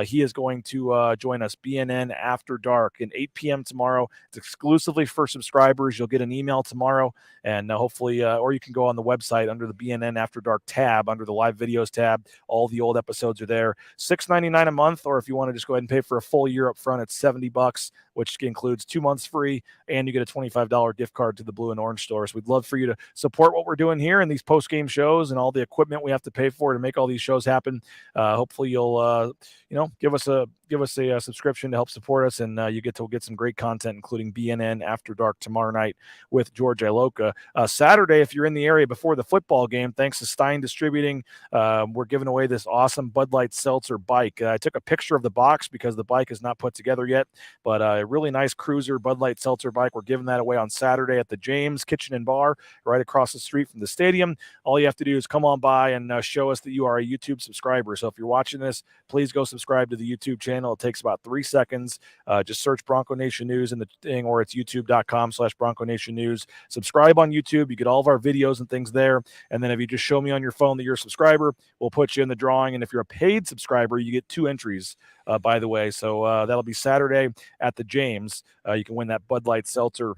F: He is going to join us, BNN After Dark, at 8 p.m. tomorrow. It's exclusively for subscribers. You'll get an email tomorrow, and hopefully, or you can go on the website under the BNN After Dark tab, under the live videos tab. All the old episodes are there. $6.99 a month, or if you want to just go ahead and pay for a full year up front, it's $70, which includes 2 months free, and you get a $25 gift card to the Blue and Orange store. So we'd love for you to support what we're doing here and these post-game shows and all the equipment we have to pay for to make all these shows happen. Hopefully you'll give us a subscription to help support us, and you get some great content, including BNN After Dark tomorrow night with George Iloka. Saturday, if you're in the area before the football game, thanks to Stein Distributing, we're giving away this awesome Bud Light Seltzer bike. I took a picture of the box because the bike is not put together yet, but a really nice cruiser Bud Light Seltzer bike. We're giving that away on Saturday at the James Kitchen and Bar right across the street from the stadium. All you have to do is come on by and show us that you are a YouTube subscriber. So if you're watching this, please go subscribe to the YouTube channel. It takes about 3 seconds. Just search Bronco Nation News in the thing, or it's youtube.com/Bronco Nation News. Subscribe on YouTube. You get all of our videos and things there. And then if you just show me on your phone that you're a subscriber, we'll put you in the drawing. And if you're a paid subscriber, you get 2 entries, by the way. So that'll be Saturday at the James. You can win that Bud Light Seltzer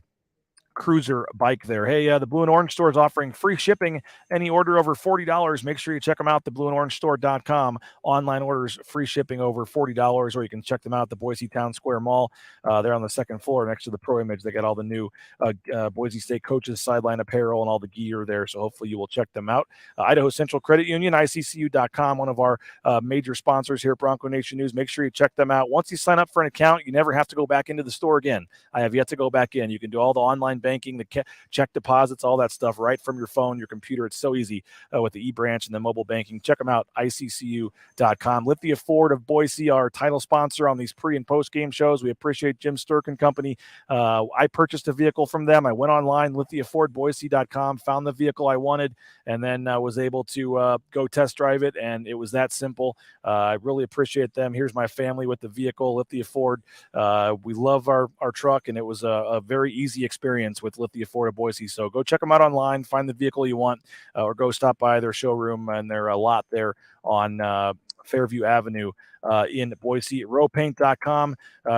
F: cruiser bike there. Hey, the Blue and Orange store is offering free shipping. Any order over $40, make sure you check them out, theblueandorange.store.com. Online orders, free shipping over $40, or you can check them out at the Boise Town Square Mall. They're on the 2nd floor next to the Pro Image. They got all the new Boise State coaches sideline apparel and all the gear there, so hopefully you will check them out. Idaho Central Credit Union, ICCU.com, one of our major sponsors here at Bronco Nation News. Make sure you check them out. Once you sign up for an account, you never have to go back into the store again. I have yet to go back in. You can do all the online banking, the check deposits, all that stuff right from your phone, your computer. It's so easy with the eBranch and the mobile banking. Check them out, ICCU.com. Lithia Ford of Boise, our title sponsor on these pre- and post-game shows. We appreciate Jim Sturk and company. I purchased a vehicle from them. I went online, LithiaFordBoise.com, found the vehicle I wanted, and then was able to go test drive it, and it was that simple. I really appreciate them. Here's my family with the vehicle, Lithia Ford. We love our truck, and it was a very easy experience with Lithia Ford of Boise. So go check them out online, find the vehicle you want, or go stop by their showroom and their lot there on Fairview Avenue in Boise. Rowpaint.com.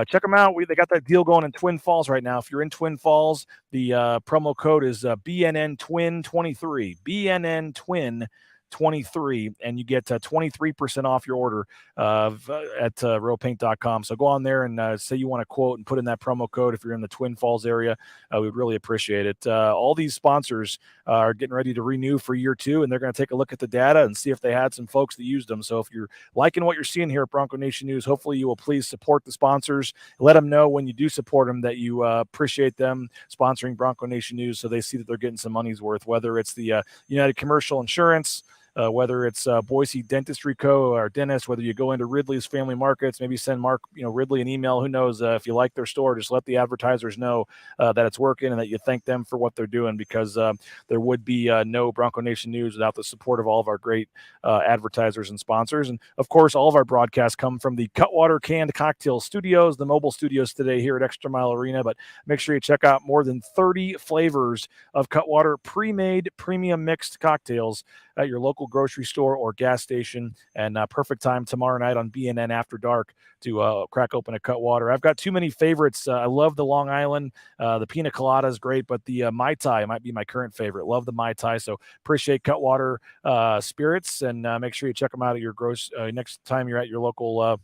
F: Check them out. They got that deal going in Twin Falls right now. If you're in Twin Falls, the promo code is BNN-TWIN23. BNN-TWIN23, and you get 23% off your order at rowpaint.com. So go on there and say you want to quote and put in that promo code if you're in the Twin Falls area. We'd really appreciate it. All these sponsors are getting ready to renew for year 2, and they're going to take a look at the data and see if they had some folks that used them. So if you're liking what you're seeing here at Bronco Nation News, hopefully you will please support the sponsors. Let them know when you do support them that you appreciate them sponsoring Bronco Nation News, so they see that they're getting some money's worth, whether it's the United Commercial Insurance, whether it's Boise Dentistry Co. or dentist, whether you go into Ridley's Family Markets, maybe send Mark, Ridley an email. Who knows? If you like their store, just let the advertisers know that it's working and that you thank them for what they're doing, because there would be no Bronco Nation News without the support of all of our great advertisers and sponsors. And of course, all of our broadcasts come from the Cutwater Canned Cocktail Studios, the mobile studios today here at ExtraMile Arena. But make sure you check out more than 30 flavors of Cutwater pre-made premium mixed cocktails at your local grocery store or gas station. And perfect time tomorrow night on BNN After Dark to crack open a Cutwater. I've got too many favorites. I love the Long Island. The Pina Colada is great, but the Mai Tai might be my current favorite. Love the Mai Tai. So appreciate Cutwater spirits, and make sure you check them out at your next time you're at your local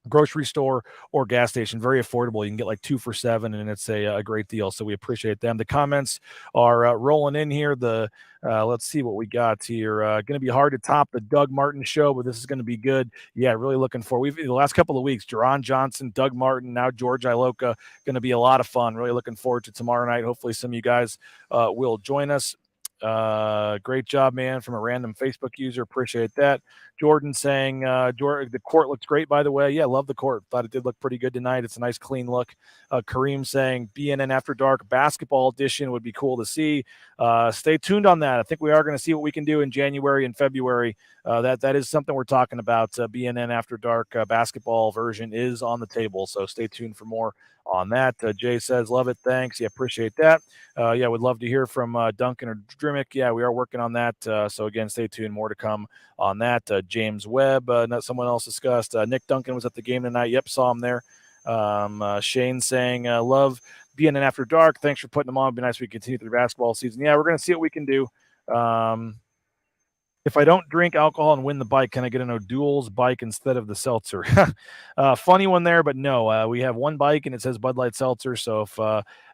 F: grocery store or gas station. Very affordable. You can get like 2 for $7, and it's a great deal. So we appreciate them. The comments are rolling in here. Let's see what we got here. Going to be hard to top the Doug Martin show, but this is going to be good. Yeah, really looking for. The last couple of weeks, Jerron Johnson, Doug Martin, now George Iloka. Going to be a lot of fun. Really looking forward to tomorrow night. Hopefully, some of you guys will join us. Great job, man, from a random Facebook user. Appreciate that. Jordan saying, the court looks great, by the way. Yeah, love the court. Thought it did look pretty good tonight. It's a nice, clean look. Kareem saying, BNN After Dark basketball edition would be cool to see. Stay tuned on that. I think we are going to see what we can do in January and February. That is something we're talking about. BNN After Dark basketball version is on the table, so stay tuned for more on that. Jay says, love it. Thanks. Yeah, appreciate that. Yeah, would love to hear from Duncan or Drimmick. Yeah, we are working on that. So again, stay tuned. More to come on that. James Webb, someone else discussed. Nick Duncan was at the game tonight. Yep, saw him there. Shane saying, love being an After Dark. Thanks for putting them on. It'd be nice if we continue through the basketball season. Yeah, we're going to see what we can do. If I don't drink alcohol and win the bike, can I get an O'Doul's bike instead of the seltzer? Funny one there, but no. We have one bike and it says Bud Light Seltzer. So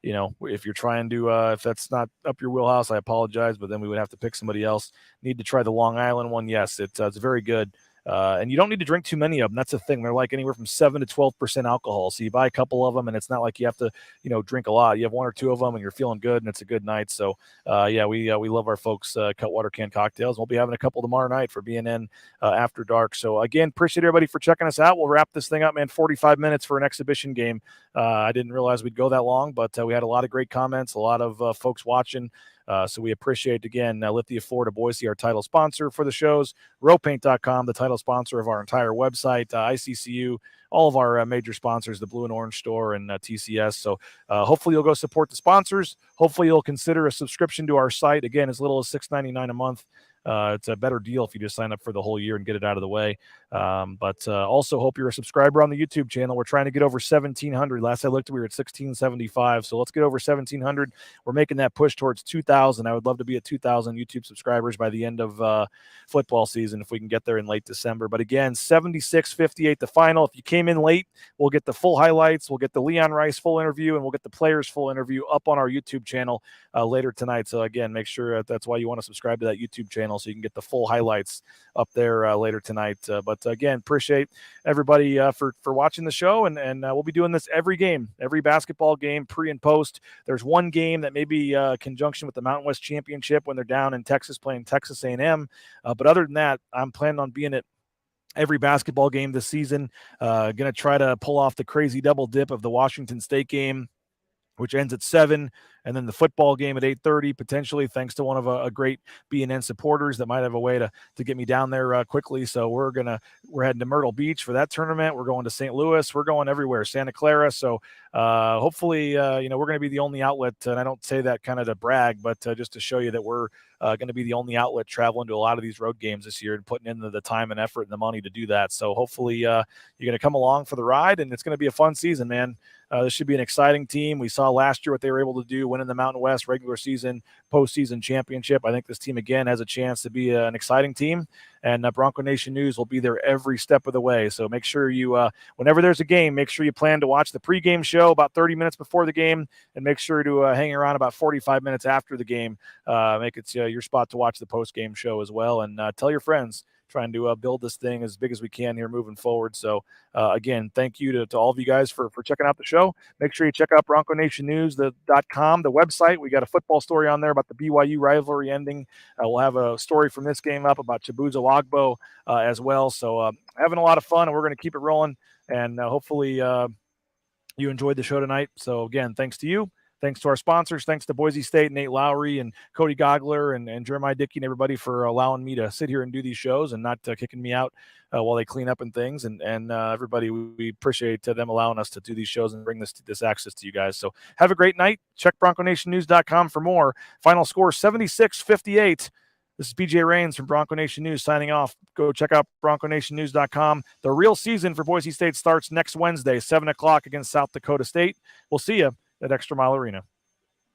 F: if you're trying to, if that's not up your wheelhouse, I apologize. But then we would have to pick somebody else. Need to try the Long Island one. Yes, it's very good. And you don't need to drink too many of them. That's the thing. They're like anywhere from 7 to 12% alcohol. So you buy a couple of them, and it's not like you have to, drink a lot. You have 1 or 2 of them, and you're feeling good, and it's a good night. So, we love our folks Cutwater Can Cocktails. We'll be having a couple tomorrow night for BNN After Dark. So, again, appreciate everybody for checking us out. We'll wrap this thing up, man. 45 minutes for an exhibition game. I didn't realize we'd go that long, but we had a lot of great comments, a lot of folks watching. So we appreciate, again, Lithia Ford of Boise, our title sponsor for the shows, ropaint.com, the title sponsor of our entire website, ICCU, all of our major sponsors, the Blue and Orange Store and TCS. So hopefully you'll go support the sponsors. Hopefully you'll consider a subscription to our site, again, as little as $6.99 a month. It's a better deal if you just sign up for the whole year and get it out of the way. But also hope you're a subscriber on the YouTube channel. We're trying to get over 1,700. Last I looked, we were at 1,675. So let's get over 1,700. We're making that push towards 2,000. I would love to be at 2,000 YouTube subscribers by the end of football season if we can get there in late December. But again, 76-58 the final. If you came in late, we'll get the full highlights. We'll get the Leon Rice full interview, and we'll get the players full interview up on our YouTube channel later tonight. So again, make sure that's why you want to subscribe to that YouTube channel so you can get the full highlights up there later tonight. But again, appreciate everybody for watching the show, and we'll be doing this every game, every basketball game, pre and post. There's one game that may be conjunction with the Mountain West Championship when they're down in Texas playing Texas A&M. But other than that, I'm planning on being at every basketball game this season. Going to try to pull off the crazy double dip of the Washington State game, which ends at 7, and then the football game at 8:30, potentially, thanks to one of a great BNN supporters that might have a way to get me down there quickly. So we're heading to Myrtle Beach for that tournament. We're going to St. Louis. We're going everywhere, Santa Clara. So hopefully, we're going to be the only outlet, and I don't say that kind of to brag, but just to show you that we're going to be the only outlet traveling to a lot of these road games this year and putting in the time and effort and the money to do that. So hopefully you're going to come along for the ride, and it's going to be a fun season, man. This should be an exciting team. We saw last year what they were able to do, winning the Mountain West regular season, postseason championship. I think this team, again, has a chance to be an exciting team, and Bronco Nation News will be there every step of the way. So make sure you, whenever there's a game, make sure you plan to watch the pregame show about 30 minutes before the game, and make sure to hang around about 45 minutes after the game. Make it your spot to watch the postgame show as well, and tell your friends. Trying to build this thing as big as we can here moving forward. So, again, thank you to all of you guys for checking out the show. Make sure you check out BroncoNationNews.com, the website. We got a football story on there about the BYU rivalry ending. We'll have a story from this game up about Chibuzo Agbo as well. So, having a lot of fun, and we're going to keep it rolling. And hopefully you enjoyed the show tonight. So, again, thanks to you. Thanks to our sponsors. Thanks to Boise State, Nate Lowry, and Cody Gogler, and Jeremiah Dickey, and everybody for allowing me to sit here and do these shows and not kicking me out while they clean up and things. And everybody, we appreciate them allowing us to do these shows and bring this access to you guys. So have a great night. Check BroncoNationNews.com for more. Final score 76-58. This is BJ Rains from Bronco Nation News signing off. Go check out BroncoNationNews.com. The real season for Boise State starts next Wednesday, 7 o'clock against South Dakota State. We'll see you at ExtraMile Arena.